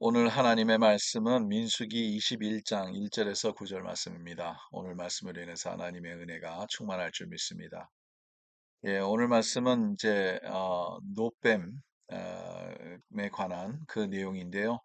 오늘 하나님의 말씀은 민수기 21장 1절에서 9절 말씀입니다. 오늘 말씀으로 인해서 하나님의 은혜가 충만할 줄 믿습니다. 예, 오늘 말씀은 이제 노뱀에 관한 그 내용인데요.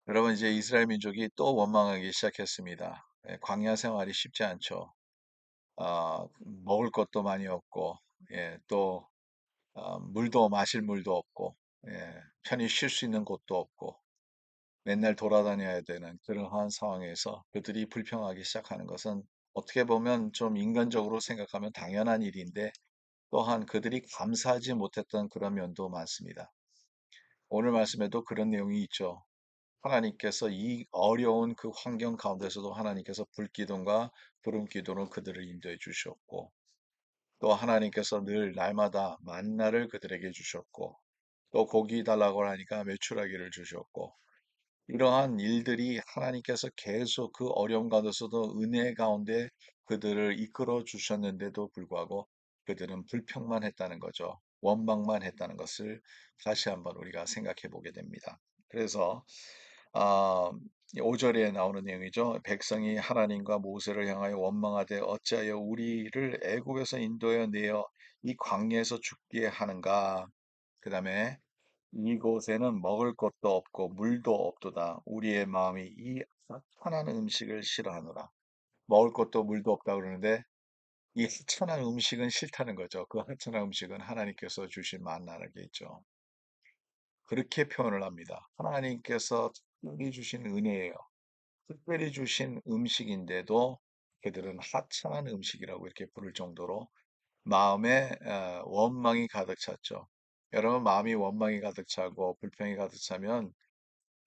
여러분 이제 이스라엘 민족이 또 원망하기 시작했습니다. 예, 광야 생활이 쉽지 않죠. 먹을 것도 많이 없고, 예, 또 물도 마실 물도 없고, 예, 편히 쉴 수 있는 곳도 없고. 맨날 돌아다녀야 되는 그러한 상황에서 그들이 불평하기 시작하는 것은 어떻게 보면 좀 인간적으로 생각하면 당연한 일인데 또한 그들이 감사하지 못했던 그런 면도 많습니다. 오늘 말씀에도 그런 내용이 있죠. 하나님께서 이 어려운 그 환경 가운데서도 하나님께서 불기둥과 구름기둥으로 그들을 인도해 주셨고 또 하나님께서 늘 날마다 만나를 그들에게 주셨고 또 고기 달라고 하니까 메추라기를 주셨고 이러한 일들이 하나님께서 계속 그 어려움 가운데서도 은혜 가운데 그들을 이끌어 주셨는데도 불구하고 그들은 불평만 했다는 거죠. 원망만 했다는 것을 다시 한번 우리가 생각해 보게 됩니다. 그래서 아, 5절에 나오는 내용이죠. 백성이 하나님과 모세를 향하여 원망하되 어찌하여 우리를 애굽에서 인도하여 내어 이 광야에서 죽게 하는가. 그 다음에 이곳에는 먹을 것도 없고 물도 없도다. 우리의 마음이 이 하찮은 음식을 싫어하노라. 먹을 것도 물도 없다 그러는데 이 하찮은 음식은 싫다는 거죠. 그 하찮은 음식은 하나님께서 주신 만나겠죠. 그렇게 표현을 합니다. 하나님께서 특별히 주신 은혜예요. 특별히 주신 음식인데도 그들은 하찮은 음식이라고 이렇게 부를 정도로 마음에 원망이 가득 찼죠. 여러분 마음이 원망이 가득 차고 불평이 가득 차면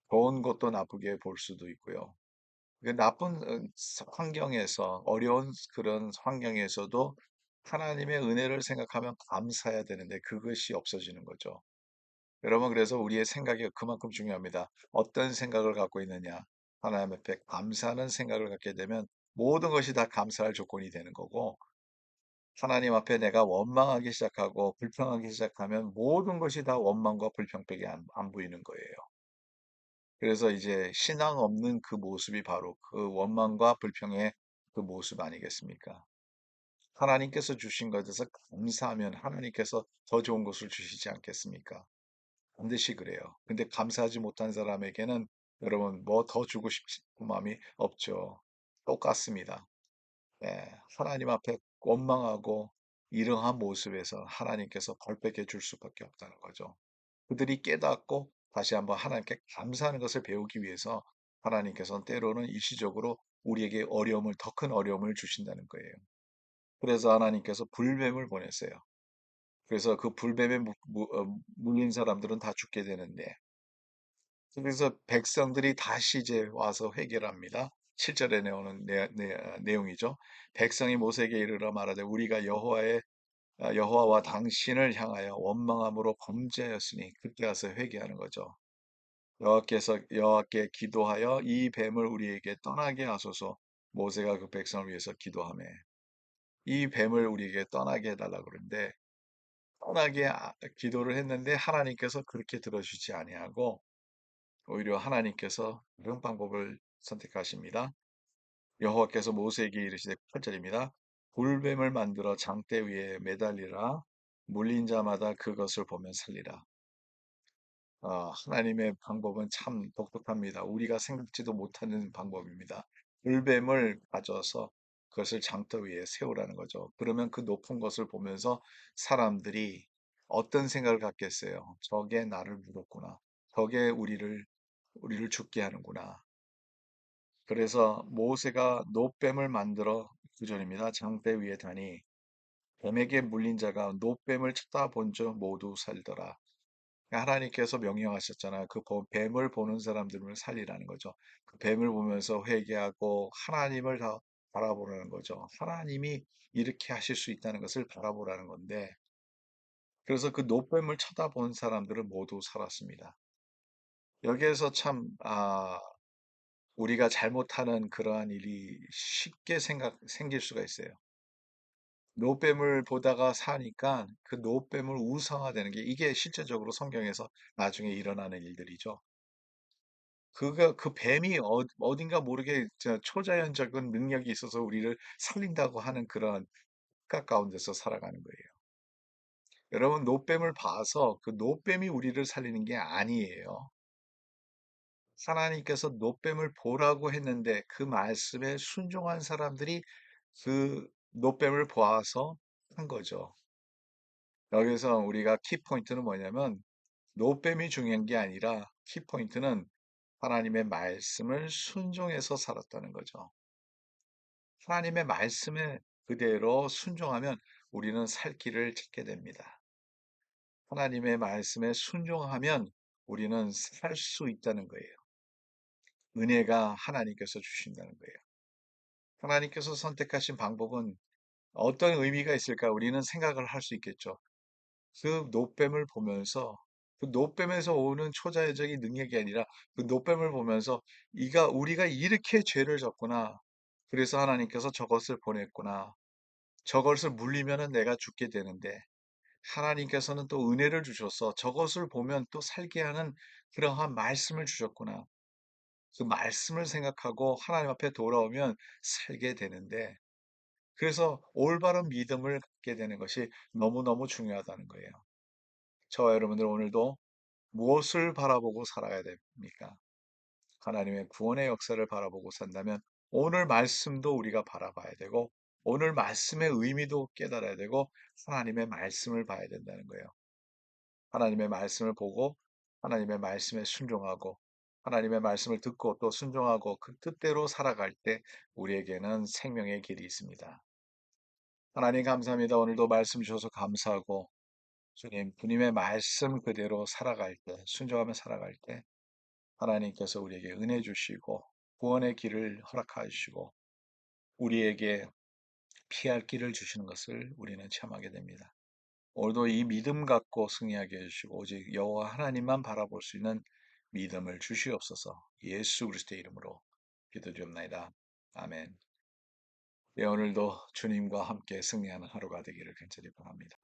좋은 것도 나쁘게 볼 수도 있고요. 그 나쁜 환경에서 어려운 그런 환경에서도 하나님의 은혜를 생각하면 감사해야 되는데 그것이 없어지는 거죠. 여러분 그래서 우리의 생각이 그만큼 중요합니다. 어떤 생각을 갖고 있느냐. 하나님 앞에 감사하는 생각을 갖게 되면 모든 것이 다 감사할 조건이 되는 거고 하나님 앞에 내가 원망하기 시작하고 불평하기 시작하면 모든 것이 다 원망과 불평밖에 안 보이는 거예요. 그래서 이제 신앙 없는 그 모습이 바로 그 원망과 불평의 그 모습 아니겠습니까? 하나님께서 주신 것에서 감사하면 하나님께서 더 좋은 것을 주시지 않겠습니까? 반드시 그래요. 근데 감사하지 못한 사람에게는 여러분 뭐 더 주고 싶은 마음이 없죠. 똑같습니다. 예, 하나님 앞에 원망하고 이러한 모습에서 하나님께서 벌 뺏겨 줄 수밖에 없다는 거죠. 그들이 깨닫고 다시 한번 하나님께 감사하는 것을 배우기 위해서 하나님께서는 때로는 일시적으로 우리에게 어려움을, 더 큰 어려움을 주신다는 거예요. 그래서 하나님께서 불뱀을 보냈어요. 그래서 그 불뱀에 물린 사람들은 다 죽게 되는데, 그래서 백성들이 다시 이제 와서 회개를 합니다. 7절에 나오는 내용이죠. 백성이 모세에게 이르러 말하되 우리가 여호와와 당신을 향하여 원망함으로 범죄하였으니 그때 가서 회개하는 거죠. 여호와께 기도하여 이 뱀을 우리에게 떠나게 하소서. 모세가 그 백성을 위해서 기도하며 이 뱀을 우리에게 떠나게 해달라 그러는데 기도를 했는데 하나님께서 그렇게 들어주지 아니하고 오히려 하나님께서 다른 방법을 선택하십니다. 여호와께서 모세에게 이르시되 8절입니다. 돌뱀을 만들어 장대 위에 매달리라. 물린 자마다 그것을 보면 살리라. 하나님의 방법은 참 독특합니다. 우리가 생각지도 못하는 방법입니다. 돌뱀을 가져서 그것을 장터 위에 세우라는 거죠. 그러면 그 높은 것을 보면서 사람들이 어떤 생각을 갖겠어요? 저게 나를 물었구나. 저게 우리를 죽게 하는구나. 그래서 모세가 노뱀을 만들어 구절입니다. 장대 위에 다니 뱀에게 물린 자가 노뱀을 쳐다본 적 모두 살더라. 하나님께서 명령하셨잖아요. 그 뱀을 보는 사람들을 살리라는 거죠. 그 뱀을 보면서 회개하고 하나님을 다 바라보라는 거죠. 하나님이 이렇게 하실 수 있다는 것을 바라보라는 건데, 그래서 그 노뱀을 쳐다본 사람들은 모두 살았습니다. 여기에서 참, 우리가 잘못하는 그러한 일이 쉽게 생길 수가 있어요. 노뱀을 보다가 사니까 그 노뱀을 우상화되는 게 이게 실제적으로 성경에서 나중에 일어나는 일들이죠. 그 뱀이 어딘가 모르게 초자연적인 능력이 있어서 우리를 살린다고 하는 그런 가 가운데서 살아가는 거예요. 여러분, 노뱀을 봐서 그 노뱀이 우리를 살리는 게 아니에요. 하나님께서 노뱀을 보라고 했는데 그 말씀에 순종한 사람들이 그 노뱀을 보아서 한 거죠. 여기서 우리가 키포인트는 뭐냐면 노뱀이 중요한 게 아니라 키포인트는 하나님의 말씀을 순종해서 살았다는 거죠. 하나님의 말씀에 그대로 순종하면 우리는 살 길을 찾게 됩니다. 하나님의 말씀에 순종하면 우리는 살 수 있다는 거예요. 은혜가 하나님께서 주신다는 거예요. 하나님께서 선택하신 방법은 어떤 의미가 있을까? 우리는 생각을 할 수 있겠죠. 그 노뱀을 보면서 그 노뱀에서 오는 초자연적인 능력이 아니라 그 노뱀을 보면서 이가 우리가 이렇게 죄를 졌구나. 그래서 하나님께서 저것을 보냈구나. 저것을 물리면은 내가 죽게 되는데 하나님께서는 또 은혜를 주셔서 저것을 보면 또 살게 하는 그러한 말씀을 주셨구나. 그 말씀을 생각하고 하나님 앞에 돌아오면 살게 되는데, 그래서 올바른 믿음을 갖게 되는 것이 너무너무 중요하다는 거예요. 저와 여러분들 오늘도 무엇을 바라보고 살아야 됩니까? 하나님의 구원의 역사를 바라보고 산다면 오늘 말씀도 우리가 바라봐야 되고, 오늘 말씀의 의미도 깨달아야 되고, 하나님의 말씀을 봐야 된다는 거예요. 하나님의 말씀을 보고 하나님의 말씀에 순종하고 하나님의 말씀을 듣고 또 순종하고 그 뜻대로 살아갈 때 우리에게는 생명의 길이 있습니다. 하나님 감사합니다. 오늘도 말씀 주셔서 감사하고 주님의 말씀 그대로 살아갈 때 순종하며 살아갈 때 하나님께서 우리에게 은혜 주시고 구원의 길을 허락하시고 우리에게 피할 길을 주시는 것을 우리는 체험하게 됩니다. 오늘도 이 믿음 갖고 승리하게 해주시고 오직 여호와 하나님만 바라볼 수 있는 믿음을 주시옵소서. 예수 그리스도의 이름으로 기도드립니다. 아멘. 네, 오늘도 주님과 함께 승리하는 하루가 되기를 간절히 바랍니다.